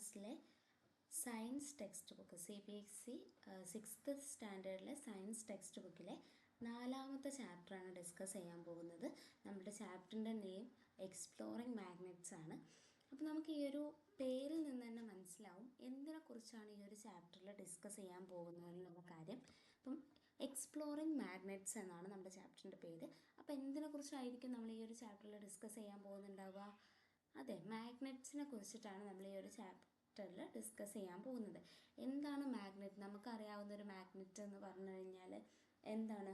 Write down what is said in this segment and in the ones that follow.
ക്ലാസ്സിലെ science text book CBSE 6th സ്റ്റാൻഡേർഡിലെ science text ബുക്കിലെ 4ാമത്തെ ചാപ്റ്ററാണ് ഡിസ്കസ് ചെയ്യാൻ പോകുന്നത്. നമ്മുടെ ചാപ്റ്ററിൻ്റെ നെയിം എക്സ്പ്ലോറിംഗ് മാഗ്നറ്റ്സ് ആണ്. അപ്പോൾ നമുക്ക് ഈ ഒരു പേരിൽ നിന്ന് തന്നെ മനസ്സിലാവും എന്തിനെക്കുറിച്ചാണ് ഈ ഒരു ചാപ്റ്ററിൽ ഡിസ്കസ് ചെയ്യാൻ പോകുന്നത് എന്നുള്ള കാര്യം. അപ്പം എക്സ്പ്ലോറിംഗ് മാഗ്നറ്റ്സ് എന്നാണ് നമ്മുടെ ചാപ്റ്ററിൻ്റെ പേര്. അപ്പോൾ എന്തിനെക്കുറിച്ചായിരിക്കും നമ്മൾ ഈ ഒരു ചാപ്റ്ററിൽ ഡിസ്കസ് ചെയ്യാൻ പോകുന്നുണ്ടാവുക? അതെ, മാഗ്നറ്റ്സിനെ കുറിച്ചിട്ടാണ് നമ്മൾ ഈ ഒരു ചാപ്റ്ററിൽ ഡിസ്കസ് ചെയ്യാൻ പോകുന്നത്. എന്താണ് മാഗ്നറ്റ്? നമുക്കറിയാവുന്ന ഒരു മാഗ്നറ്റ് എന്ന് പറഞ്ഞു കഴിഞ്ഞാൽ എന്താണ്?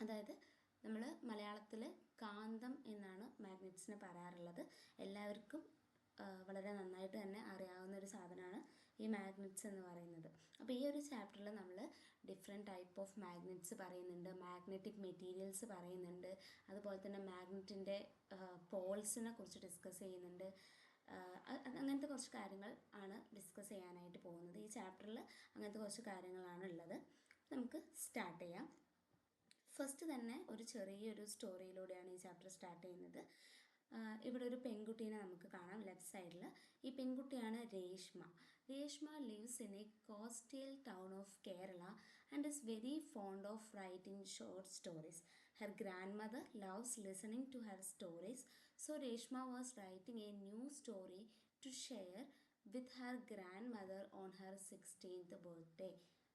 അതായത് നമ്മൾ മലയാളത്തിൽ കാന്തം എന്നാണ് മാഗ്നറ്റ്സിനെ പറയാറുള്ളത്. എല്ലാവർക്കും വളരെ നന്നായിട്ട് തന്നെ അറിയാവുന്ന ഒരു സാധനമാണ് ഈ മാഗ്നറ്റ്സ് എന്ന് പറയുന്നത്. അപ്പോൾ ഈ ഒരു ചാപ്റ്ററിൽ നമ്മൾ ഡിഫറെൻറ്റ് ടൈപ്പ് ഓഫ് മാഗ്നറ്റ്സ് പറയുന്നുണ്ട്, മാഗ്നറ്റിക് മെറ്റീരിയൽസ് പറയുന്നുണ്ട്, അതുപോലെ തന്നെ മാഗ്നറ്റിൻ്റെ പോൾസിനെ കുറിച്ച് ഡിസ്കസ് ചെയ്യുന്നുണ്ട്. അങ്ങനത്തെ കുറച്ച് കാര്യങ്ങൾ ആണ് ഡിസ്കസ് ചെയ്യാനായിട്ട് പോകുന്നത്. ഈ ചാപ്റ്ററിൽ അങ്ങനത്തെ കുറച്ച് കാര്യങ്ങളാണ് ഉള്ളത്. നമുക്ക് സ്റ്റാർട്ട് ചെയ്യാം. ഫസ്റ്റ് തന്നെ ഒരു ചെറിയൊരു സ്റ്റോറിയിലൂടെയാണ് ഈ ചാപ്റ്റർ സ്റ്റാർട്ട് ചെയ്യുന്നത്. ഇവിടെ ഒരു പെൺകുട്ടീനെ നമുക്ക് കാണാം ലെഫ്റ്റ് സൈഡിൽ. ഈ പെൺകുട്ടിയാണ് Reshma. Reshma lives in a coastal town of Kerala and is very fond of writing short stories. Her grand mother loves listening to her stories. So Reshma was writing a new story to share with her grand mother on her 16th birthday.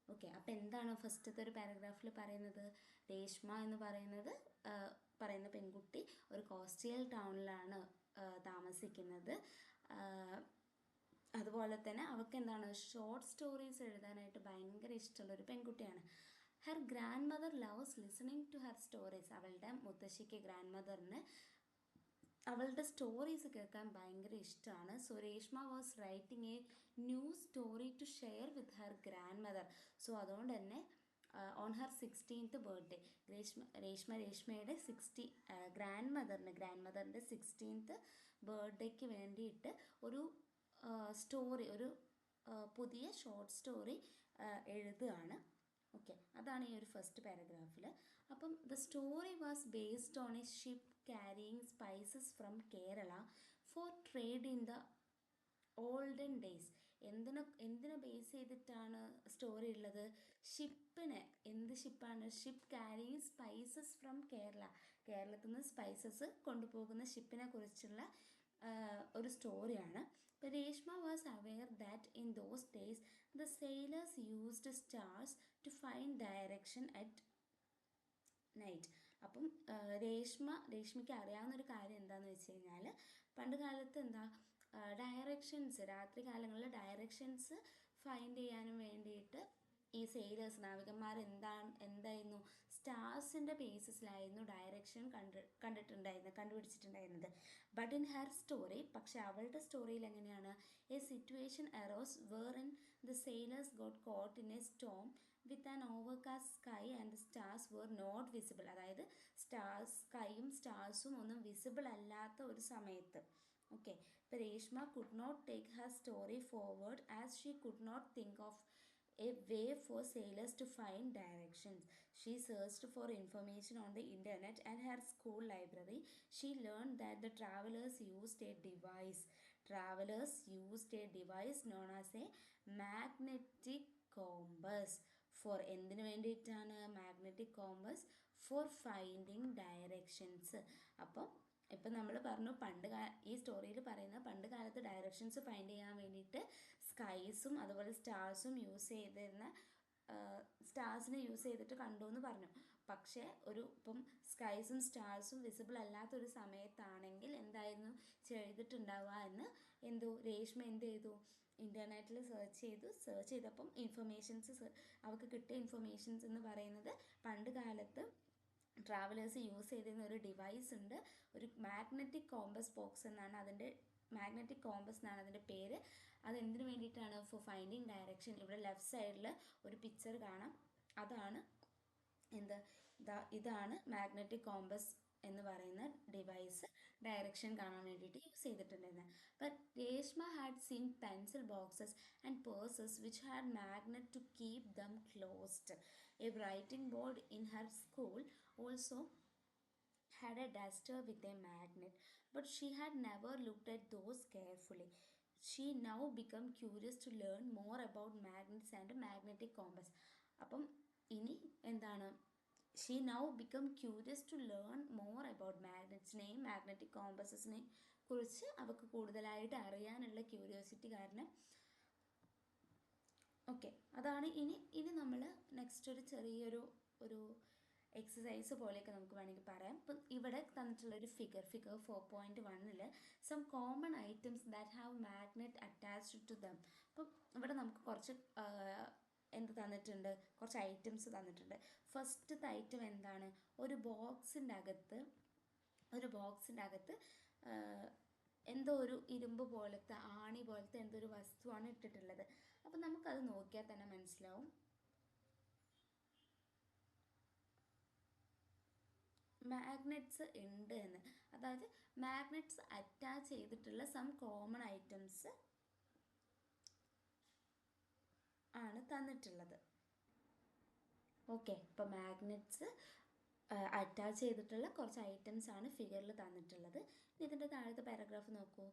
Okay, അപ്പോൾ എന്താണ് ഫസ്റ്റത്തെ ഒരു പാരഗ്രാഫിൽ പറയുന്നത്? രേഷ്മ എന്ന് പറയുന്ന പെൺകുട്ടി ഒരു coastal ടൗണിലാണ് താമസിക്കുന്നത്. അതുപോലെ തന്നെ അവൾക്ക് എന്താണ്, ഷോർട്ട് സ്റ്റോറീസ് എഴുതാനായിട്ട് ഭയങ്കര ഇഷ്ടമുള്ളൊരു പെൺകുട്ടിയാണ്. Her grand mother loves listening to her stories. അവളുടെ മുത്തശ്ശിക്ക്, ഗ്രാൻഡ് മദറിന് അവളുടെ സ്റ്റോറീസ് കേൾക്കാൻ ഭയങ്കര ഇഷ്ടമാണ്. So Reshma was writing a new story to share with her grand mother. So അതുകൊണ്ട് തന്നെ ഓൺ ഹെർ 16th ബർത്ത്ഡേ രേഷ്മയുടെ ഗ്രാൻഡ് മദറിൻ്റെ 16th ബർത്ത്ഡേക്ക് വേണ്ടിയിട്ട് ഒരു സ്റ്റോറി, ഒരു പുതിയ ഷോർട്ട് സ്റ്റോറി എഴുതുകയാണ്. ഓക്കെ, അതാണ് ഈ ഒരു ഫസ്റ്റ് പാരഗ്രാഫിൽ. അപ്പം the story was based on a ship carrying spices from Kerala for trade in the olden days. എന്തിനെ ബേസ് ചെയ്തിട്ടാണ് സ്റ്റോറി ഉള്ളത്? ഷിപ്പിനെ. എന്ത് ഷിപ്പാണ്? Ship carrying spices from Kerala. കേരളത്തിൽ നിന്ന് സ്പൈസസ് കൊണ്ടുപോകുന്ന ഷിപ്പിനെ കുറിച്ചുള്ള ഒരു സ്റ്റോറിയാണ്. ഇപ്പോൾ Reshma was aware that in those days the sailors used stars to find direction at night. അപ്പം രേഷ്മയ്ക്ക് അറിയാവുന്ന ഒരു കാര്യം എന്താണെന്ന് വെച്ച് കഴിഞ്ഞാൽ, പണ്ട് കാലത്ത് ഡയറക്ഷൻസ്, രാത്രി കാലങ്ങളിൽ ഡയറക്ഷൻസ് ഫൈൻഡ് ചെയ്യാനും വേണ്ടിയിട്ട് ഈ സെയിലേഴ്സ്, നാവികന്മാർ എന്തായിരുന്നു, സ്റ്റാർസിൻ്റെ ബേസിസിലായിരുന്നു ഡയറക്ഷൻ കണ്ടുപിടിച്ചിട്ടുണ്ടായിരുന്നത്. ബട്ട് ഇൻ ഹെർ സ്റ്റോറി, പക്ഷെ അവളുടെ സ്റ്റോറിയിൽ എങ്ങനെയാണ്, a situation arose where in the sailors got caught in a storm with an overcast sky and the stars were not visible. അതായത് സ്കൈയും സ്റ്റാർസും ഒന്നും വിസിബിൾ അല്ലാത്ത ഒരു സമയത്ത്. ഓക്കെ, ഇപ്പോൾ Reshma could not take her story forward as she could not think of a way for sailors to find directions. She searched for information on the internet and her school library. She learned that the travelers used a device known as a magnetic compass. For എന്തിനു വേണ്ടിയിട്ടാണ് magnetic compass? For finding directions. ഇപ്പം നമ്മൾ പറഞ്ഞു, ഈ സ്റ്റോറിയിൽ പറയുന്ന പണ്ട് കാലത്ത് directions find ചെയ്യാൻ വേണ്ടിയിട്ട് സ്കൈസും അതുപോലെ സ്റ്റാർസും സ്റ്റാർസിനെ യൂസ് ചെയ്തിട്ട് കണ്ടു എന്ന് പറഞ്ഞു. പക്ഷേ ഇപ്പം സ്കൈസും സ്റ്റാർസും വിസിബിൾ അല്ലാത്തൊരു സമയത്താണെങ്കിൽ എന്തായിരുന്നു ചെയ്തിട്ടുണ്ടാവുക എന്ന് രേഷ്മ എന്ത് ചെയ്തു? ഇൻ്റർനെറ്റിൽ സെർച്ച് ചെയ്തപ്പം അവർക്ക് കിട്ടിയ ഇൻഫർമേഷൻസ് എന്ന് പറയുന്നത്, പണ്ട് കാലത്ത് ട്രാവലേഴ്സ് യൂസ് ചെയ്തിരുന്ന ഒരു ഡിവൈസ് ഉണ്ട്, ഒരു മാഗ്നറ്റിക് കോമ്പസ് ബോക്സ് എന്നാണ് അതിൻ്റെ പേര്. അതെന്തിനു വേണ്ടിയിട്ടാണ്? For finding direction. ഇവിടെ ലെഫ്റ്റ് സൈഡിൽ ഒരു പിക്ചർ കാണാം. ഇതാണ് മാഗ്നറ്റിക് കോമ്പസ് എന്ന് പറയുന്ന ഡിവൈസ് ഡയറക്ഷൻ കാണാൻ വേണ്ടിയിട്ട് യൂസ് ചെയ്തിട്ടുണ്ടായിരുന്നത്. But Reshma had seen pencil boxes and purses which had magnet to keep them closed. A writing board in her school also had a duster with a magnet, but she had never looked at those carefully. She now become curious to learn more about magnets and magnetic compass. അപ്പം ഇനി എന്താണ്, she now become curious to learn more about മാഗ്നറ്റ്സിനെയും magnetic കോമ്പസസിനെയും കുറിച്ച് അവൾക്ക് കൂടുതലായിട്ട് അറിയാനുള്ള curiosity കാരണം. ഓക്കെ, അതാണ് ഇനി നമ്മൾ നെക്സ്റ്റ് ഒരു ചെറിയൊരു എക്സസൈസ് പോലെയൊക്കെ നമുക്ക് വേണമെങ്കിൽ പറയാം. ഇപ്പം ഇവിടെ തന്നിട്ടുള്ളൊരു figure 4.1 some common items that have magnet attached to them. അപ്പം ഇവിടെ നമുക്ക് കുറച്ച് എന്ത് തന്നിട്ടുണ്ട്, കുറച്ച് ഐറ്റംസ് തന്നിട്ടുണ്ട്. ഫസ്റ്റത്തെ ഐറ്റം എന്താണ്, ഒരു ബോക്സിൻ്റെ അകത്ത് എന്തോ ഒരു ഇരുമ്പ് പോലത്തെ ആണി പോലത്തെ എന്തോ ഒരു വസ്തുവാണ് ഇട്ടിട്ടുള്ളത്. അപ്പം നമുക്കത് നോക്കിയാൽ തന്നെ മനസ്സിലാവും മാഗ്നറ്റ്സ് ഉണ്ട് എന്ന്. അതായത് മാഗ്നറ്റ്സ് അറ്റാച്ച് ചെയ്തിട്ടുള്ള സം കോമൺ ഐറ്റംസ് ആണ് തന്നിട്ടുള്ളത്. ഓക്കെ, ഇപ്പോൾ മാഗ്നറ്റ്സ് അറ്റാച്ച് ചെയ്തിട്ടുള്ള കുറച്ച് ഐറ്റംസ് ആണ് ഫിഗറിൽ തന്നിട്ടുള്ളത്. ഇതിൻ്റെ താഴത്തെ പാരഗ്രാഫ് നോക്കൂ.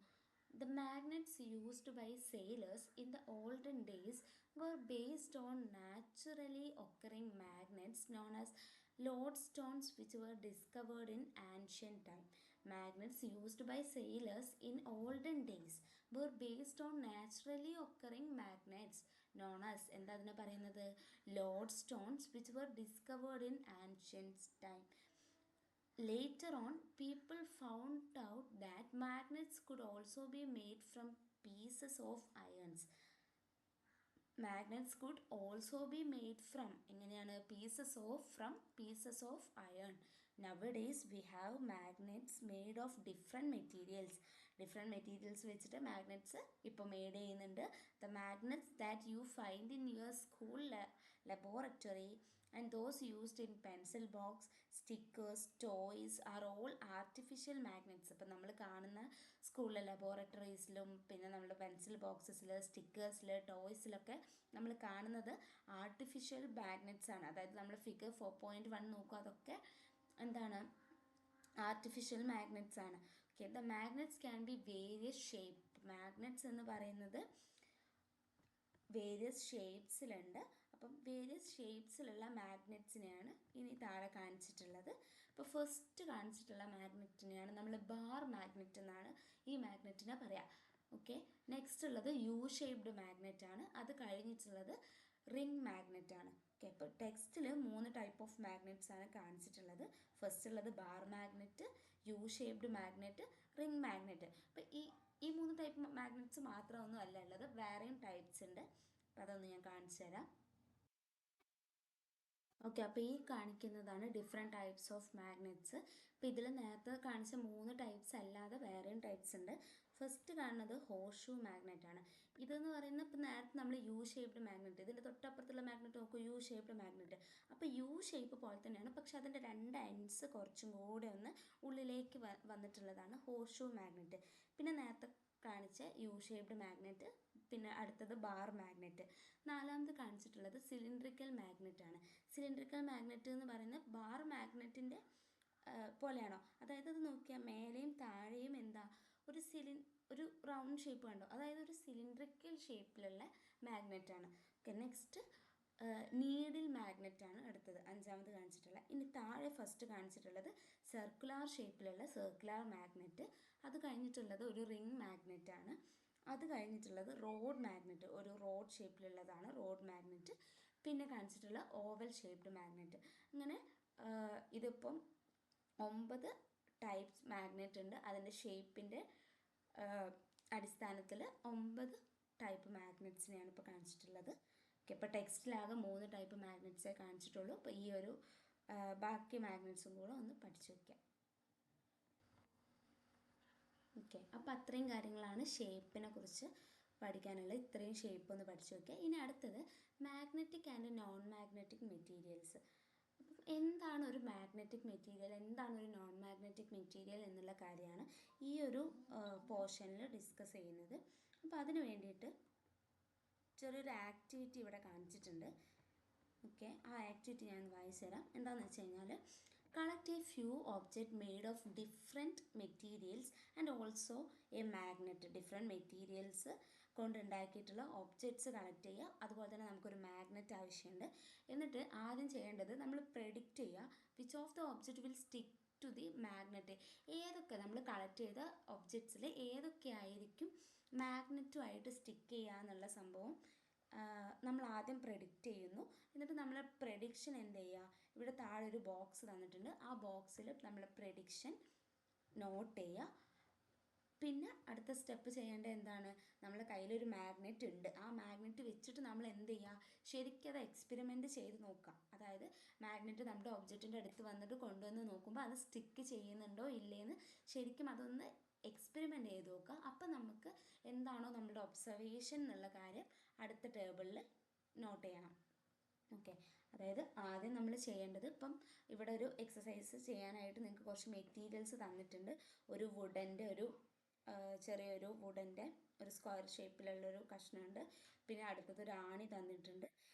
The magnets used by sailors in the olden days were based on naturally occurring magnets known as lodestones, which were discovered in ancient time. Magnets used by sailors in olden days were based on naturally occurring magnets known as എന്താ അതിനെ പറയുന്നത്, lodestones, which were discovered in ancient time. Later on, people found out that magnets could also be made from pieces of irons. Magnets could also be made from എങ്ങനെയാണ്, pieces of iron. Nowadays we have magnets made of different materials വെച്ചിട്ട് magnets ഇപ്പോൾ made ചെയ്യുന്നുണ്ട്. The magnets that you find in your school laboratory and those used in pencil box, stickers, toys are all artificial magnets. ഇപ്പം നമ്മൾ കാണുന്ന സ്കൂളിലെ ലബോറട്ടറീസിലും പിന്നെ നമ്മൾ pencil ബോക്സസിൽ, സ്റ്റിക്കേഴ്സിൽ, ടോയ്സിലൊക്കെ നമ്മൾ കാണുന്നത് ആർട്ടിഫിഷ്യൽ മാഗ്നറ്റ്സ് ആണ്. അതായത് നമ്മൾ ഫിഗർ 4.1 നോക്കുക, അതൊക്കെ എന്താണ്, ആർട്ടിഫിഷ്യൽ മാഗ്നറ്റ്സ് ആണ്. Okay, the magnets can be various shape. Magnets എന്ന് പറയുന്നത് വേരിയസ് ഷേപ്സിലുണ്ട്. അപ്പം വേരിയസ് ഷേപ്സിലുള്ള മാഗ്നറ്റ്സിനെയാണ് ഇനി താഴെ കാണിച്ചിട്ടുള്ളത്. ഇപ്പോൾ ഫസ്റ്റ് കാണിച്ചിട്ടുള്ള മാഗ്നറ്റിനെയാണ് നമ്മൾ ബാർ മാഗ്നറ്റ് എന്നാണ് ഈ മാഗ്നറ്റിനെ പറയാം. ഓക്കെ, നെക്സ്റ്റ് ഉള്ളത് യു ഷേപ്ഡ് മാഗ്നറ്റ് ആണ്. അത് കഴിഞ്ഞിട്ടുള്ളത് റിംഗ് മാഗ്നറ്റ് ആണ്. ഓക്കെ, അപ്പോൾ ടെക്സ്റ്റിൽ 3 ടൈപ്പ് ഓഫ് മാഗ്നറ്റ്സ് ആണ് കാണിച്ചിട്ടുള്ളത്. ഫസ്റ്റ് ഉള്ളത് bar magnet, U shaped magnet, ring magnet. അപ്പോൾ ഈ 3 ടൈപ്പ് മാഗ്നറ്റ്സ് മാത്രമൊന്നും അല്ല ഉള്ളത്, വേറെയും ടൈപ്സ് ഉണ്ട്. അപ്പോൾ അതൊന്ന് ഞാൻ കാണിച്ചു തരാം. ഓക്കെ, അപ്പോൾ ഈ കാണിക്കുന്നതാണ് ഡിഫറെൻറ്റ് ടൈപ്സ് ഓഫ് മാഗ്നറ്റ്സ്. അപ്പോൾ ഇതിൽ നേരത്തെ കാണിച്ച 3 ടൈപ്സ് അല്ലാതെ വേറെയും ടൈപ്സ് ഉണ്ട്. ഫസ്റ്റ് കാണുന്നത് ഹോർഷൂ മാഗ്നറ്റ് ആണ്. ഇതെന്ന് പറയുന്നത് ഇപ്പോൾ നേരത്തെ നമ്മൾ യു ഷേപ്ഡ് മാഗ്നറ്റ്, ഇതിൻ്റെ തൊട്ടപ്പുറത്തുള്ള മാഗ്നറ്റ് നോക്കൂ, യു ഷേപ്ഡ് മാഗ്നറ്റ്. അപ്പോൾ യു ഷേപ്പ് പോലെ തന്നെയാണ്, പക്ഷെ അതിൻ്റെ 2 എൻഡ്സ് കുറച്ചും കൂടെ ഒന്ന് ഉള്ളിലേക്ക് വന്നിട്ടുള്ളതാണ് ഹോർഷൂ മാഗ്നറ്റ്. പിന്നെ നേരത്തെ കാണിച്ച യു ഷേപ്ഡ് മാഗ്നറ്റ്, പിന്നെ അടുത്തത് ബാർ മാഗ്നറ്റ്. നാലാമത് കാണിച്ചിട്ടുള്ളത് സിലിണ്ട്രിക്കൽ മാഗ്നറ്റ് ആണ്. സിലിണ്ട്രിക്കൽ മാഗ്നറ്റ് എന്ന് പറയുന്നത് ബാർ മാഗ്നറ്റിൻ്റെ പോലെയാണോ, അതായത് അത് നോക്കിയാൽ മേലെയും താഴെയും എന്താ ഒരു റൗണ്ട് ഷേപ്പ് കണ്ടോ, അതായത് ഒരു സിലിണ്ട്രിക്കൽ ഷേപ്പിലുള്ള മാഗ്നറ്റ് ആണ്. ഓക്കെ, നെക്സ്റ്റ് നീഡിൽ മാഗ്നറ്റ് ആണ് അടുത്തത്, 5ാമത് കാണിച്ചിട്ടുള്ള. ഇനി താഴെ ഫസ്റ്റ് കാണിച്ചിട്ടുള്ളത് സർക്കുലാർ ഷേപ്പിലുള്ള സർക്കുലാർ മാഗ്നറ്റ്. അത് കഴിഞ്ഞിട്ടുള്ളത് ഒരു റിംഗ് മാഗ്നറ്റ് ആണ്. അത് കഴിഞ്ഞിട്ടുള്ളത് റോഡ് മാഗ്നറ്റ്, ഒരു റോഡ് ഷേപ്പിലുള്ളതാണ് റോഡ് മാഗ്നറ്റ്. പിന്നെ കാണിച്ചിട്ടുള്ള ഓവൽ ഷേപ്ഡ് മാഗ്നറ്റ്. അങ്ങനെ ഇതിപ്പം 9 ടൈപ്സ് മാഗ്നറ്റ് ഉണ്ട്. അതിൻ്റെ ഷേപ്പിൻ്റെ അടിസ്ഥാനത്തിൽ 9 ടൈപ്പ് മാഗ്നറ്റ്സിനെയാണ് ഇപ്പോൾ കാണിച്ചിട്ടുള്ളത്. ഓക്കെ, ഇപ്പോൾ ടെക്സ്റ്റിലാകെ 3 ടൈപ്പ് മാഗ്നറ്റ്സേ കാണിച്ചിട്ടുള്ളൂ. അപ്പോൾ ഈ ഒരു ബാക്കി മാഗ്നറ്റ്സും കൂടെ ഒന്ന് പഠിച്ചു വയ്ക്കാം. ഓക്കെ, അപ്പോൾ അത്രയും കാര്യങ്ങളാണ് ഷേപ്പിനെ കുറിച്ച് പഠിക്കാനുള്ളത്. ഇത്രയും ഷേപ്പ് ഒന്ന് പഠിച്ചു വയ്ക്കുക. ഇനി അടുത്തത് magnetic and non magnetic materials. അപ്പം എന്താണ് ഒരു മാഗ്നറ്റിക് മെറ്റീരിയൽ, എന്താണ് ഒരു നോൺ മാഗ്നറ്റിക് മെറ്റീരിയൽ എന്നുള്ള കാര്യമാണ് ഈ ഒരു പോർഷനിൽ ഡിസ്കസ് ചെയ്യുന്നത്. അപ്പോൾ അതിന് വേണ്ടിയിട്ട് ചെറിയൊരു ആക്ടിവിറ്റി ഇവിടെ കാണിച്ചിട്ടുണ്ട്. ഓക്കെ, ആ ആക്ടിവിറ്റി ഞാൻ വായിച്ചു തരാം. എന്താണെന്ന് വെച്ച് കഴിഞ്ഞാൽ Collect a few objects made of different materials and also a magnet. Different materials കൊണ്ടുണ്ടാക്കിയിട്ടുള്ള ഒബ്ജക്ട്സ് കളക്ട് ചെയ്യുക. അതുപോലെ തന്നെ നമുക്കൊരു മാഗ്നറ്റ് ആവശ്യമുണ്ട്. എന്നിട്ട് ആദ്യം ചെയ്യേണ്ടത് നമ്മൾ പ്രെഡിക്റ്റ് ചെയ്യുക which of the object will stick to the magnet. ഏതൊക്കെ നമ്മൾ കളക്ട് ചെയ്ത ഒബ്ജക്ട്സിൽ ഏതൊക്കെ ആയിരിക്കും മാഗ്നറ്റുമായിട്ട് സ്റ്റിക്ക് ചെയ്യുക എന്നുള്ള സംഭവം നമ്മൾ ആദ്യം പ്രെഡിക്റ്റ് ചെയ്യുന്നു. എന്നിട്ട് നമ്മൾ പ്രെഡിക്ഷൻ എന്ത് ചെയ്യുക, ഇവിടെ താഴെ ഒരു ബോക്സ് തന്നിട്ടുണ്ട്, ആ ബോക്സിൽ നമ്മൾ പ്രെഡിക്ഷൻ നോട്ട് ചെയ്യുക. പിന്നെ അടുത്ത സ്റ്റെപ്പ് ചെയ്യേണ്ടത് എന്താണ്, നമ്മുടെ കയ്യിലൊരു മാഗ്നറ്റ് ഉണ്ട്, ആ മാഗ്നറ്റ് വെച്ചിട്ട് നമ്മൾ എന്ത് ചെയ്യുക, ശരിക്കും അത് എക്സ്പെരിമെൻറ്റ് ചെയ്ത് നോക്കുക. അതായത് മാഗ്നറ്റ് നമ്മുടെ ഒബ്ജക്റ്റിൻ്റെ അടുത്ത് വന്നിട്ട് കൊണ്ടുവന്ന് നോക്കുമ്പോൾ അത് സ്റ്റിക്ക് ചെയ്യുന്നുണ്ടോ ഇല്ലേന്ന് ശരിക്കും അതൊന്ന് എക്സ്പെരിമെൻ്റ് ചെയ്ത് നോക്കുക. അപ്പം നമുക്ക് എന്താണോ നമ്മുടെ ഒബ്സർവേഷൻ എന്നുള്ള കാര്യം അടുത്ത ടേബിളിൽ നോട്ട് ചെയ്യണം. ഓക്കെ, അതായത് ആദ്യം നമ്മൾ ചെയ്യേണ്ടത്, ഇപ്പം ഇവിടെ ഒരു എക്സസൈസ് ചെയ്യാനായിട്ട് നിങ്ങൾക്ക് കുറച്ച് മെറ്റീരിയൽസ് തന്നിട്ടുണ്ട്. ഒരു വുഡൻ്റെ ഒരു ചെറിയൊരു വുഡൻ്റെ ഒരു സ്ക്വയർ ഷേപ്പിലുള്ളൊരു കഷ്ണമുണ്ട്. പിന്നെ അടുത്തത് ഒരു ആണി തന്നിട്ടുണ്ട്.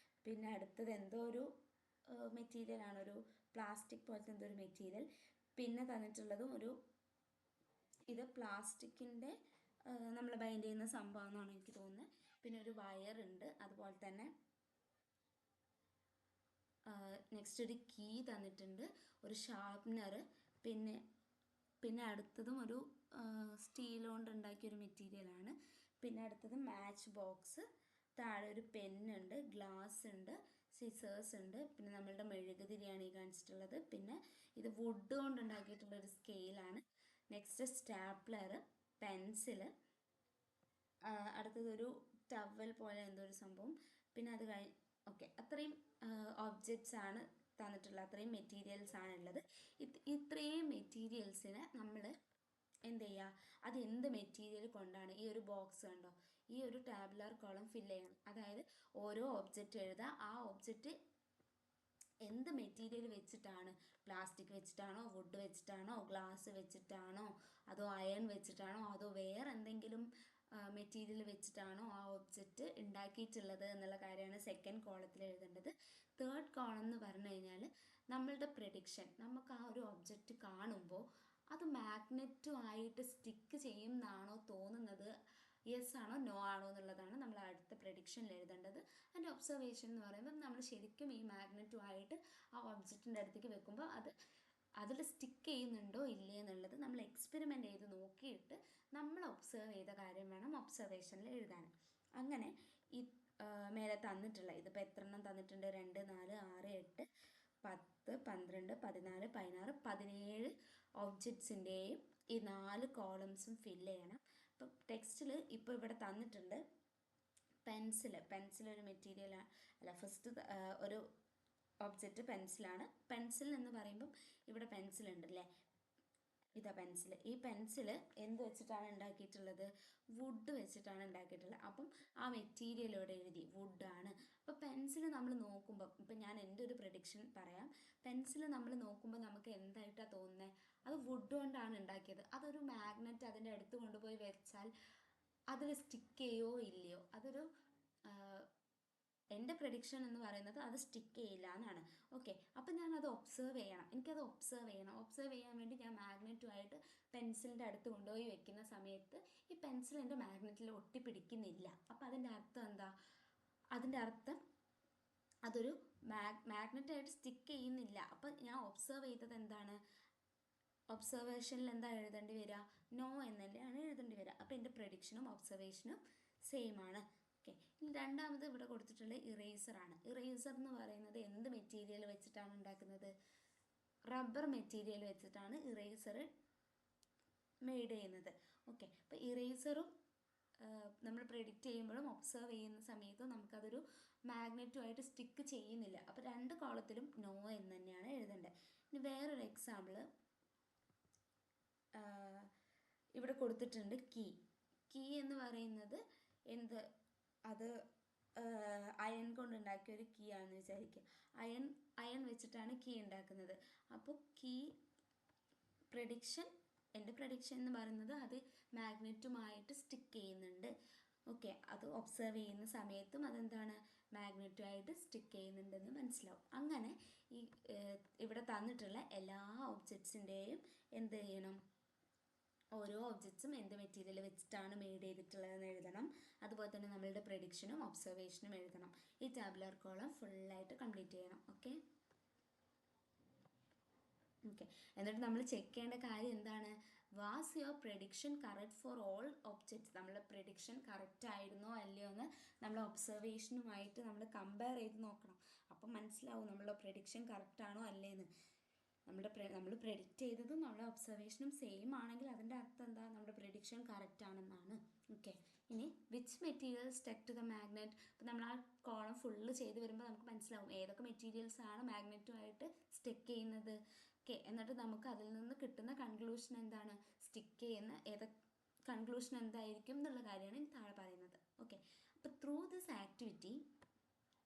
പിന്നെ അടുത്തത് എന്തോ ഒരു മെറ്റീരിയലാണ്, ഒരു പ്ലാസ്റ്റിക് പോലത്തെ എന്തോ ഒരു മെറ്റീരിയൽ. പിന്നെ തന്നിട്ടുള്ളതും ഒരു ഇത് പ്ലാസ്റ്റിക്കിൻ്റെ നമ്മൾ ബൈൻഡ് ചെയ്യുന്ന സംഭവമെന്നാണ് എനിക്ക് തോന്നുന്നത്. പിന്നെ ഒരു വയറുണ്ട്. അതുപോലെ തന്നെ നെക്സ്റ്റ് ഒരു കീ തന്നിട്ടുണ്ട്, ഒരു ഷാർപ്നർ. പിന്നെ അടുത്തതും ഒരു സ്റ്റീൽ കൊണ്ട് ഉണ്ടാക്കിയൊരു മെറ്റീരിയലാണ്. പിന്നെ അടുത്തത് മാച്ച് ബോക്സ്, താഴെ ഒരു പെന്നുണ്ട്, ഗ്ലാസ് ഉണ്ട്, സിസേഴ്സ് ഉണ്ട്. പിന്നെ നമ്മളുടെ മെഴുകുതിരിയാണ് ഈ കാണിച്ചിട്ടുള്ളത്. പിന്നെ ഇത് വുഡ് കൊണ്ട് ഉണ്ടാക്കിയിട്ടുള്ളൊരു സ്കെയിലാണ്. നെക്സ്റ്റ് സ്റ്റാപ്ലർ, പെൻസിൽ, അടുത്തതൊരു ടവൽ പോലെ എന്തോ ഒരു സംഭവം. പിന്നെ അത് ഓക്കെ, അത്രയും ഒബ്ജക്ട്സ് ആണ് തന്നിട്ടുള്ളത്, അത്രയും മെറ്റീരിയൽസ് ആണുള്ളത്. ഇത്രയും മെറ്റീരിയൽസിനെ നമ്മൾ എന്ത് ചെയ്യുക, അത് എന്ത് മെറ്റീരിയൽ കൊണ്ടാണ്, ഈ ഒരു ബോക്സ് കണ്ടോ, ഈ ഒരു ടാബുലർ കോളം ഫില്ല് ചെയ്യണം. അതായത് ഓരോ ഒബ്ജക്റ്റ് എഴുതുക, ആ ഒബ്ജക്റ്റ് എന്ത് മെറ്റീരിയൽ വെച്ചിട്ടാണ്, പ്ലാസ്റ്റിക് വെച്ചിട്ടാണോ, വുഡ് വെച്ചിട്ടാണോ, ഗ്ലാസ് വെച്ചിട്ടാണോ, അതോ അയൺ വെച്ചിട്ടാണോ, അതോ വേറെ എന്തെങ്കിലും മെറ്റീരിയൽ വെച്ചിട്ടാണോ ആ ഒബ്ജക്റ്റ് ഉണ്ടാക്കിയിട്ടുള്ളത് എന്നുള്ള കാര്യമാണ് സെക്കൻഡ് കോളത്തിൽ എഴുതേണ്ടത്. തേർഡ് കോളം എന്ന് പറഞ്ഞു കഴിഞ്ഞാൽ നമ്മളുടെ പ്രെഡിക്ഷൻ, നമുക്ക് ആ ഒരു ഒബ്ജക്റ്റ് കാണുമ്പോൾ അത് മാഗ്നറ്റുമായിട്ട് സ്റ്റിക്ക് ചെയ്യുമെന്നാണോ തോന്നുന്നത്, യെസ് ആണോ നോ ആണോ എന്നുള്ളതാണ് നമ്മൾ അടുത്ത പ്രെഡിക്ഷനിൽ എഴുതേണ്ടത്. അതിൻ്റെ ഒബ്സർവേഷൻ എന്ന് പറയുമ്പോൾ നമ്മൾ ശരിക്കും ഈ മാഗ്നറ്റുമായിട്ട് ആ ഒബ്ജക്റ്റിൻ്റെ അടുത്തേക്ക് വെക്കുമ്പോൾ അതിൽ സ്റ്റിക്ക് ചെയ്യുന്നുണ്ടോ ഇല്ലേ എന്നുള്ളത് നമ്മൾ എക്സ്പെരിമെൻ്റ് ചെയ്ത് നോക്കിയിട്ട് നമ്മൾ ഒബ്സർവ് ചെയ്ത കാര്യം വേണം ഒബ്സർവേഷനിൽ എഴുതാൻ. അങ്ങനെ ഈ മേലെ തന്നിട്ടുള്ള ഇതിപ്പോൾ എത്ര എണ്ണം തന്നിട്ടുണ്ട്, 2, 4, 6, 8, 10, 12, 14, 16, 17 ഒബ്ജക്ട്സിൻ്റെയും ഈ 4 കോളംസും ഫില്ല് ചെയ്യണം. ഇപ്പം ടെക്സ്റ്റിൽ ഇപ്പോൾ ഇവിടെ തന്നിട്ടുണ്ട് പെൻസിൽ ഒരു മെറ്റീരിയലാണ്, അല്ല ഫസ്റ്റ് ഒരു ഒബ്ജക്റ്റ് പെൻസിലാണ്. പെൻസിൽ എന്ന് പറയുമ്പം ഇവിടെ പെൻസിൽ ഉണ്ടല്ലേ, ഇതാ പെൻസിൽ. ഈ പെൻസിൽ എന്ത് വെച്ചിട്ടാണ് ഉണ്ടാക്കിയിട്ടുള്ളത്, വുഡ് വെച്ചിട്ടാണ് ഉണ്ടാക്കിയിട്ടുള്ളത്. അപ്പം ആ മെറ്റീരിയൽ ഇവിടെ എഴുതി വുഡാണ്. അപ്പോൾ പെൻസിൽ നമ്മൾ നോക്കുമ്പോൾ, ഇപ്പം ഞാൻ എൻ്റെ ഒരു പ്രഡിക്ഷൻ പറയാം, പെൻസിൽ നമ്മൾ നോക്കുമ്പോൾ നമുക്ക് എന്തായിട്ടാണ് തോന്നുന്നത്, അത് വുഡ് കൊണ്ടാണ് ഉണ്ടാക്കിയത്. അതൊരു മാഗ്നറ്റ് അതിൻ്റെ അടുത്ത് കൊണ്ടുപോയി വെച്ചാൽ അതിൽ സ്റ്റിക്ക് ചെയ്യോ ഇല്ലയോ, അതൊരു എൻ്റെ പ്രഡിക്ഷൻ എന്ന് പറയുന്നത് അത് സ്റ്റിക്ക് ചെയ്യില്ല എന്നാണ്. ഓക്കെ, അപ്പം ഞാനത് ഒബ്സർവ് ചെയ്യണം, എനിക്കത് ഒബ്സർവ് ചെയ്യണം. ഒബ്സർവ് ചെയ്യാൻ വേണ്ടി ഞാൻ മാഗ്നറ്റുമായിട്ട് പെൻസിലിൻ്റെ അടുത്ത് കൊണ്ടുപോയി വെക്കുന്ന സമയത്ത് ഈ പെൻസിൽ എൻ്റെ മാഗ്നറ്റിൽ ഒട്ടിപ്പിടിക്കുന്നില്ല. അപ്പം അതിൻ്റെ അർത്ഥം എന്താ, അതിൻ്റെ അർത്ഥം അതൊരു മാഗ്നറ്റായിട്ട് സ്റ്റിക്ക് ചെയ്യുന്നില്ല. അപ്പം ഞാൻ ഒബ്സർവ് ചെയ്തത് എന്താണ്, ഒബ്സർവേഷനിൽ എന്താ എഴുതേണ്ടി വരിക, നോ എന്നല്ലാണ് എഴുതേണ്ടി വരിക. അപ്പോൾ എൻ്റെ പ്രഡിക്ഷനും ഒബ്സർവേഷനും സെയിം ആണ്. ഓക്കെ, ഇനി രണ്ടാമത് ഇവിടെ കൊടുത്തിട്ടുള്ള ഇറേസറാണ്. ഇറേസർ എന്ന് പറയുന്നത് എന്ത് മെറ്റീരിയൽ വെച്ചിട്ടാണ് ഉണ്ടാക്കുന്നത്, റബ്ബർ മെറ്റീരിയൽ വെച്ചിട്ടാണ് ഇറേസർ മെയ്ഡ് ചെയ്യുന്നത്. ഓക്കെ, അപ്പോൾ ഇറേസറും നമ്മൾ പ്രെഡിക്റ്റ് ചെയ്യുമ്പോഴും ഒബ്സർവ് ചെയ്യുന്ന സമയത്തും നമുക്കതൊരു മാഗ്നറ്റുമായിട്ട് സ്റ്റിക്ക് ചെയ്യുന്നില്ല. അപ്പോൾ 2 കോളത്തിലും നോ എന്ന് തന്നെയാണ് എഴുതേണ്ടത്. ഇനി വേറൊരു എക്സാമ്പിൾ ഇവിടെ കൊടുത്തിട്ടുണ്ട്. കീ എന്ന് പറയുന്നത് അത് അയൺ കൊണ്ടുണ്ടാക്കിയ ഒരു കീ ആണെന്ന് വിചാരിക്കുക. അയൺ വെച്ചിട്ടാണ് കീ ഉണ്ടാക്കുന്നത്. അപ്പോൾ കീ എൻ്റെ പ്രഡിക്ഷൻ എന്ന് പറയുന്നത് അത് മാഗ്നറ്റുമായിട്ട് സ്റ്റിക്ക് ചെയ്യുന്നുണ്ട്. ഓക്കെ, അത് ഒബ്സർവ് ചെയ്യുന്ന സമയത്തും അതെന്താണ്, മാഗ്നറ്റുമായിട്ട് സ്റ്റിക്ക് ചെയ്യുന്നുണ്ടെന്ന് മനസ്സിലാവും. അങ്ങനെ ഈ ഇവിടെ തന്നിട്ടുള്ള എല്ലാ ഒബ്ജക്ട്സിൻ്റെയും എന്ത് ചെയ്യണം, ഓരോ ഒബ്ജക്ട്സും എന്ത് മെറ്റീരിയൽ വെച്ചിട്ടാണ് മെയ്ഡ് ചെയ്തിട്ടുള്ളതെന്ന് എഴുതണം. അതുപോലെ തന്നെ നമ്മളുടെ പ്രഡിക്ഷനും ഒബ്സർവേഷനും എഴുതണം. ഈ ടാബുലർ കോളം ഫുള്ളായിട്ട് കംപ്ലീറ്റ് ചെയ്യണം. ഓക്കെ. എന്നിട്ട് നമ്മൾ ചെക്ക് ചെയ്യേണ്ട കാര്യം എന്താണ്, was your prediction correct for all objects. നമ്മളുടെ പ്രഡിക്ഷൻ കറക്റ്റ് ആയിരുന്നോ അല്ലയോ എന്ന് നമ്മൾ ഒബ്സർവേഷനുമായിട്ട് നമ്മൾ കമ്പയർ ചെയ്ത് നോക്കണം. അപ്പം മനസ്സിലാവും നമ്മളുടെ പ്രഡിക്ഷൻ കറക്റ്റ് ആണോ അല്ലേന്ന്. നമ്മൾ പ്രെഡിക്റ്റ് ചെയ്തതും നമ്മുടെ ഒബ്സർവേഷനും സെയിം ആണെങ്കിൽ അതിൻ്റെ അർത്ഥം എന്താ, നമ്മുടെ പ്രഡിക്ഷൻ കറക്റ്റ് ആണെന്നാണ്. ഓക്കെ. ഇനി which material stuck to the magnet. അപ്പോൾ നമ്മൾ ആ കോളം ഫുള്ള് ചെയ്ത് വരുമ്പോൾ നമുക്ക് മനസ്സിലാവും ഏതൊക്കെ മെറ്റീരിയൽസ് ആണ് മാഗ്നറ്റുമായിട്ട് സ്റ്റിക്ക് ചെയ്യുന്നത്. ഓക്കെ. എന്നിട്ട് നമുക്ക് അതിൽ നിന്ന് കിട്ടുന്ന കൺക്ലൂഷൻ എന്താണ്, സ്റ്റിക്ക് ചെയ്യുന്ന കൺക്ലൂഷൻ എന്തായിരിക്കും എന്നുള്ള കാര്യമാണ് താഴെ പറയുന്നത്. ഓക്കെ. അപ്പോൾ ത്രൂ ദിസ് ആക്ടിവിറ്റി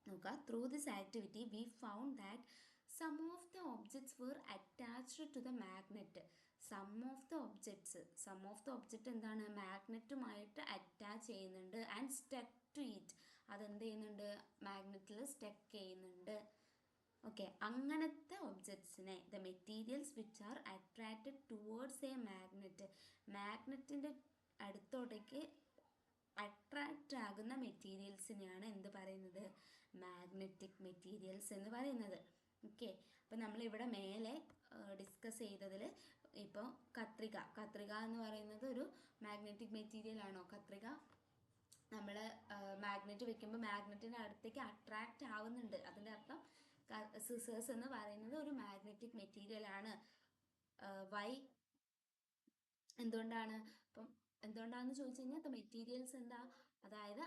നോക്കുക, through this activity V found that some of the objects were attached to the magnet. some of the object എന്താണ്, മാഗ്നറ്റുമായിട്ട് അറ്റാച്ച് ചെയ്യുന്നുണ്ട്. And stuck to it. അതെന്ത് ചെയ്യുന്നുണ്ട്, മാഗ്നറ്റിൽ സ്റ്റക്ക് ചെയ്യുന്നുണ്ട്. ഓക്കെ. അങ്ങനത്തെ ഒബ്ജക്ട്സിനെ the materials which are attracted towards a magnet, മാഗ്നറ്റിൻ്റെ അടുത്തോട്ടേക്ക് attract ആകുന്ന മെറ്റീരിയൽസിനെയാണ് എന്ത് പറയുന്നത്, മാഗ്നറ്റിക് മെറ്റീരിയൽസ് എന്ന് പറയുന്നത്. ഓക്കെ. അപ്പോൾ നമ്മളിവിടെ മേലെ ഡിസ്കസ് ചെയ്തതിൽ ഇപ്പോൾ കത്രിക എന്ന് പറയുന്നത് ഒരു മാഗ്നറ്റിക് മെറ്റീരിയൽ ആണോ? കത്രിക നമ്മൾ മാഗ്നറ്റ് വെക്കുമ്പോൾ മാഗ്നറ്റിൻ്റെ അടുത്തേക്ക് അട്രാക്റ്റ് ആവുന്നുണ്ട്. അതിൻ്റെ അർത്ഥം സിസേഴ്സ് എന്ന് പറയുന്നത് ഒരു മാഗ്നറ്റിക് മെറ്റീരിയൽ ആണ്. വൈ, എന്തുകൊണ്ടാണ്? അപ്പം എന്തുകൊണ്ടാണെന്ന് ചോദിച്ചു കഴിഞ്ഞാൽ മെറ്റീരിയൽസ് എന്താ, അതായത്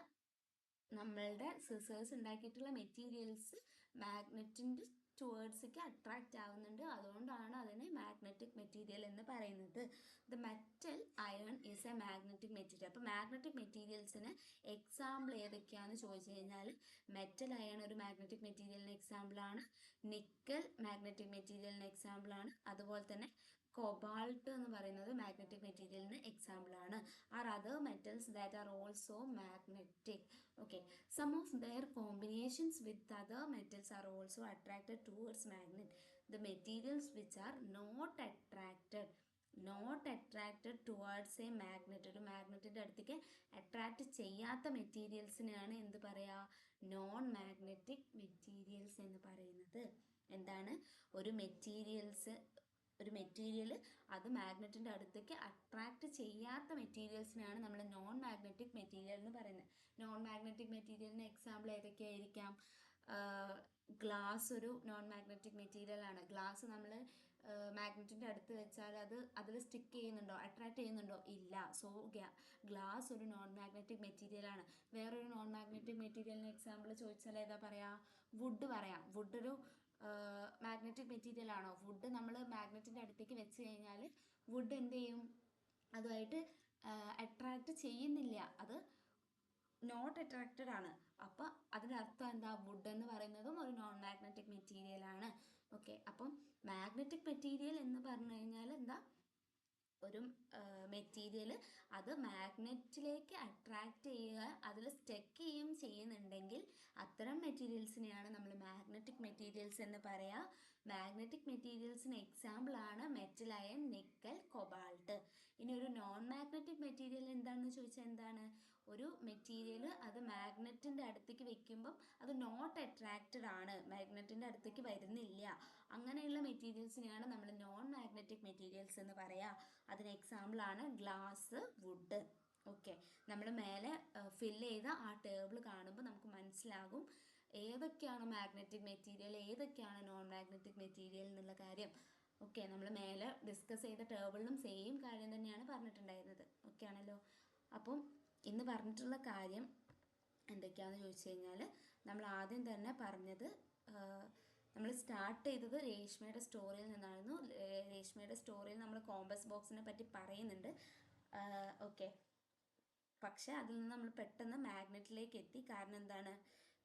നമ്മളുടെ സിസേഴ്സ് ഉണ്ടാക്കിയിട്ടുള്ള മെറ്റീരിയൽസ് മാഗ്നറ്റിൻ്റെ ടുവേർഡ്സിലേക്ക് അട്രാക്റ്റ് ആവുന്നുണ്ട്. അതുകൊണ്ടാണ് അതിനെ മാഗ്നറ്റിക് മെറ്റീരിയൽ എന്ന് പറയുന്നത്. The metal iron is A magnetic material. അപ്പോൾ മാഗ്നറ്റിക് മെറ്റീരിയൽസിന് എക്സാമ്പിൾ ഏതൊക്കെയാണെന്ന് ചോദിച്ചു കഴിഞ്ഞാൽ മെറ്റൽ അയൺ ഒരു മാഗ്നറ്റിക് മെറ്റീരിയലിന് എക്സാമ്പിളാണ്. നിക്കൽ മാഗ്നറ്റിക് മെറ്റീരിയലിന് എക്സാമ്പിളാണ്. അതുപോലെ തന്നെ കൊബാൾട്ട് എന്ന് പറയുന്നത് മാഗ്നറ്റിക് മെറ്റീരിയലിന് എക്സാമ്പിളാണ്. Are other metals that are also magnetic. Okay. Some of their combinations with other metals are also attracted towards magnet. The materials which are not attracted towards a magnet. ഒരു മാഗ്നറ്റിൻ്റെ അടുത്തേക്ക് attract ചെയ്യാത്ത മെറ്റീരിയൽസിനെയാണ് എന്ത് പറയുക, non magnetic materials എന്ന് പറയുന്നത്. എന്താണ്, ഒരു മെറ്റീരിയൽ അത് മാഗ്നറ്റിൻ്റെ അടുത്തേക്ക് അട്രാക്റ്റ് ചെയ്യാത്ത മെറ്റീരിയൽസിനാണ് നമ്മൾ നോൺ മാഗ്നറ്റിക് മെറ്റീരിയൽ എന്ന് പറയുന്നത്. നോൺ മാഗ്നറ്റിക് മെറ്റീരിയലിന് എക്സാമ്പിൾ ഏതൊക്കെയായിരിക്കാം? ഗ്ലാസ് ഒരു നോൺ മാഗ്നറ്റിക് മെറ്റീരിയൽ ആണ്. ഗ്ലാസ് നമ്മൾ മാഗ്നറ്റിൻ്റെ അടുത്ത് വെച്ചാൽ അതിൽ സ്റ്റിക്ക് ചെയ്യുന്നുണ്ടോ, അട്രാക്റ്റ് ചെയ്യുന്നുണ്ടോ? ഇല്ല. സോ ഗ്ലാസ് ഒരു നോൺ മാഗ്നറ്റിക് മെറ്റീരിയൽ ആണ്. വേറൊരു നോൺ മാഗ്നറ്റിക് മെറ്റീരിയലിന് എക്സാമ്പിൾ ചോദിച്ചാൽ ഏതാ പറയാ? വുഡ് പറയാം. വുഡ് ഒരു മാഗ്നറ്റിക് മെറ്റീരിയൽ ആണോ? വുഡ് നമ്മൾ മാഗ്നറ്റിൻ്റെ അടുത്തേക്ക് വെച്ച് കഴിഞ്ഞാൽ വുഡ് എന്ത് ചെയ്യും, അതുമായിട്ട് അട്രാക്റ്റ് ചെയ്യുന്നില്ല, അത് നോട്ട് അട്രാക്റ്റഡ് ആണ്. അപ്പോൾ അതിനർത്ഥം എന്താ, വുഡ് എന്ന് പറയുന്നതും ഒരു നോൺ മാഗ്നറ്റിക് മെറ്റീരിയൽ ആണ്. ഓക്കെ. അപ്പം മാഗ്നറ്റിക് മെറ്റീരിയൽ എന്ന് പറഞ്ഞു കഴിഞ്ഞാൽ എന്താ, ഒരു മെറ്റീരിയൽ അത് മാഗ്നറ്റിലേക്ക് അട്രാക്റ്റ് ചെയ്യുക, അതിൽ സ്റ്റക്ക് ചെയ്യുന്നുണ്ടെങ്കിൽ അത്തരം മെറ്റീരിയൽസിനെയാണ് നമ്മൾ മാഗ്നറ്റിക് മെറ്റീരിയൽസ് എന്ന് പറയുക. മാഗ്നറ്റിക് മെറ്റീരിയൽസിന് എക്സാമ്പിളാണ് മെറ്റൽ അയൺ, നിക്കൽ, കൊബാൾട്ട്. ഇനി ഒരു നോൺ മാഗ്നറ്റിക് മെറ്റീരിയൽ എന്താണെന്ന് ചോദിച്ചാൽ എന്താണ്, ഒരു മെറ്റീരിയൽ അത് മാഗ്നറ്റിൻ്റെ അടുത്തേക്ക് വെക്കുമ്പം അത് നോട്ട് അട്രാക്റ്റഡ് ആണ്, മാഗ്നറ്റിൻ്റെ അടുത്തേക്ക് വരുന്നില്ല. അങ്ങനെയുള്ള മെറ്റീരിയൽസിനെയാണ് നമ്മൾ നോൺ മാഗ്നറ്റിക് മെറ്റീരിയൽസ് എന്ന് പറയുക. അതിന് എക്സാമ്പിളാണ് ഗ്ലാസ്, വുഡ്. ഓക്കെ. നമ്മൾ മേലെ ഫില്ല് ചെയ്ത ആ ടേബിൾ കാണുമ്പോൾ നമുക്ക് മനസ്സിലാകും ഏതൊക്കെയാണ് മാഗ്നറ്റിക് മെറ്റീരിയൽ, ഏതൊക്കെയാണ് നോൺ മാഗ്നറ്റിക് മെറ്റീരിയൽ എന്നുള്ള കാര്യം. ഓക്കെ. നമ്മൾ മേലെ ഡിസ്കസ് ചെയ്ത ടേബിളിലും സെയിം കാര്യം തന്നെയാണ് പറഞ്ഞിട്ടുണ്ടായിരുന്നത്. ഓക്കെ ആണല്ലോ. അപ്പം ഇന്ന് പറഞ്ഞിട്ടുള്ള കാര്യം എന്തൊക്കെയാണെന്ന് ചോദിച്ചു കഴിഞ്ഞാൽ, നമ്മൾ ആദ്യം തന്നെ പറഞ്ഞത്, നമ്മൾ സ്റ്റാർട്ട് ചെയ്തത് രേഷ്മയുടെ സ്റ്റോറിയിൽ നിന്നായിരുന്നു. രേഷ്മയുടെ സ്റ്റോറിയിൽ നമ്മൾ കോമ്പസ് ബോക്സിനെ പറ്റി പറയുന്നുണ്ട്. ഓക്കെ. പക്ഷെ അതിൽ നിന്ന് നമ്മൾ പെട്ടെന്ന് മാഗ്നറ്റിലേക്ക് എത്തി. കാരണം എന്താണ്,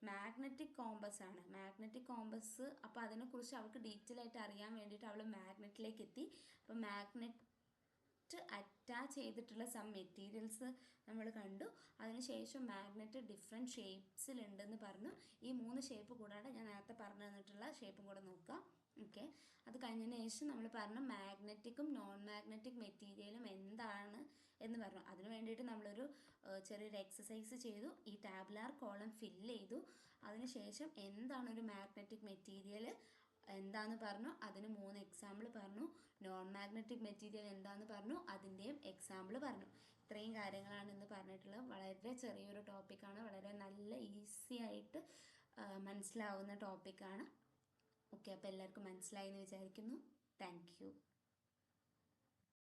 മാഗ്നറ്റിക് കോമ്പസ് ആണ്. മാഗ്നറ്റിക് കോമ്പസ്, അപ്പോൾ അതിനെക്കുറിച്ച് അവൾക്ക് ഡീറ്റെയിൽ ആയിട്ട് അറിയാൻ വേണ്ടിയിട്ട് അവൾ മാഗ്നറ്റിലേക്ക് എത്തി. അപ്പോൾ മാഗ്നറ്റ് മാഗ്നറ്റ് അറ്റാച്ച് ചെയ്തിട്ടുള്ള സം മെറ്റീരിയൽസ് നമ്മൾ കണ്ടു. അതിനുശേഷം മാഗ്നറ്റ് ഡിഫറെൻറ്റ് ഷേപ്സിലുണ്ടെന്ന് പറഞ്ഞു. ഈ 3 ഷേപ്പ് കൂടാതെ ഞാൻ നേരത്തെ പറഞ്ഞു തന്നിട്ടുള്ള ഷേപ്പും കൂടെ നോക്കാം. ഓക്കെ, അത് കഴിഞ്ഞതിന് ശേഷം നമ്മൾ പറഞ്ഞു മാഗ്നറ്റിക്കും നോൺ മാഗ്നറ്റിക് മെറ്റീരിയലും എന്താണ് എന്ന് പറഞ്ഞു. അതിന് വേണ്ടിയിട്ട് നമ്മളൊരു ചെറിയൊരു എക്സസൈസ് ചെയ്തു. ഈ ടാബുലാർ കോളം ഫില്ല് ചെയ്തു. അതിനുശേഷം എന്താണ് ഒരു മാഗ്നറ്റിക് മെറ്റീരിയൽ എന്താന്ന് പറഞ്ഞു, അതിന് 3 എക്സാമ്പിൾ പറഞ്ഞു. നോൺ മാഗ്നറ്റിക് മെറ്റീരിയൽ എന്താന്ന് പറഞ്ഞു, അതിൻ്റെയും എക്സാമ്പിൾ പറഞ്ഞു. ഇത്രയും കാര്യങ്ങളാണ് ഇന്ന് പറഞ്ഞിട്ടുള്ളത്. വളരെ ചെറിയൊരു ടോപ്പിക്കാണ്, വളരെ നല്ല ഈസി ആയിട്ട് മനസ്സിലാവുന്ന ടോപ്പിക്കാണ്. ഓക്കെ, അപ്പോൾ എല്ലാവർക്കും മനസ്സിലായി എന്ന് വിചാരിക്കുന്നു. Thank you.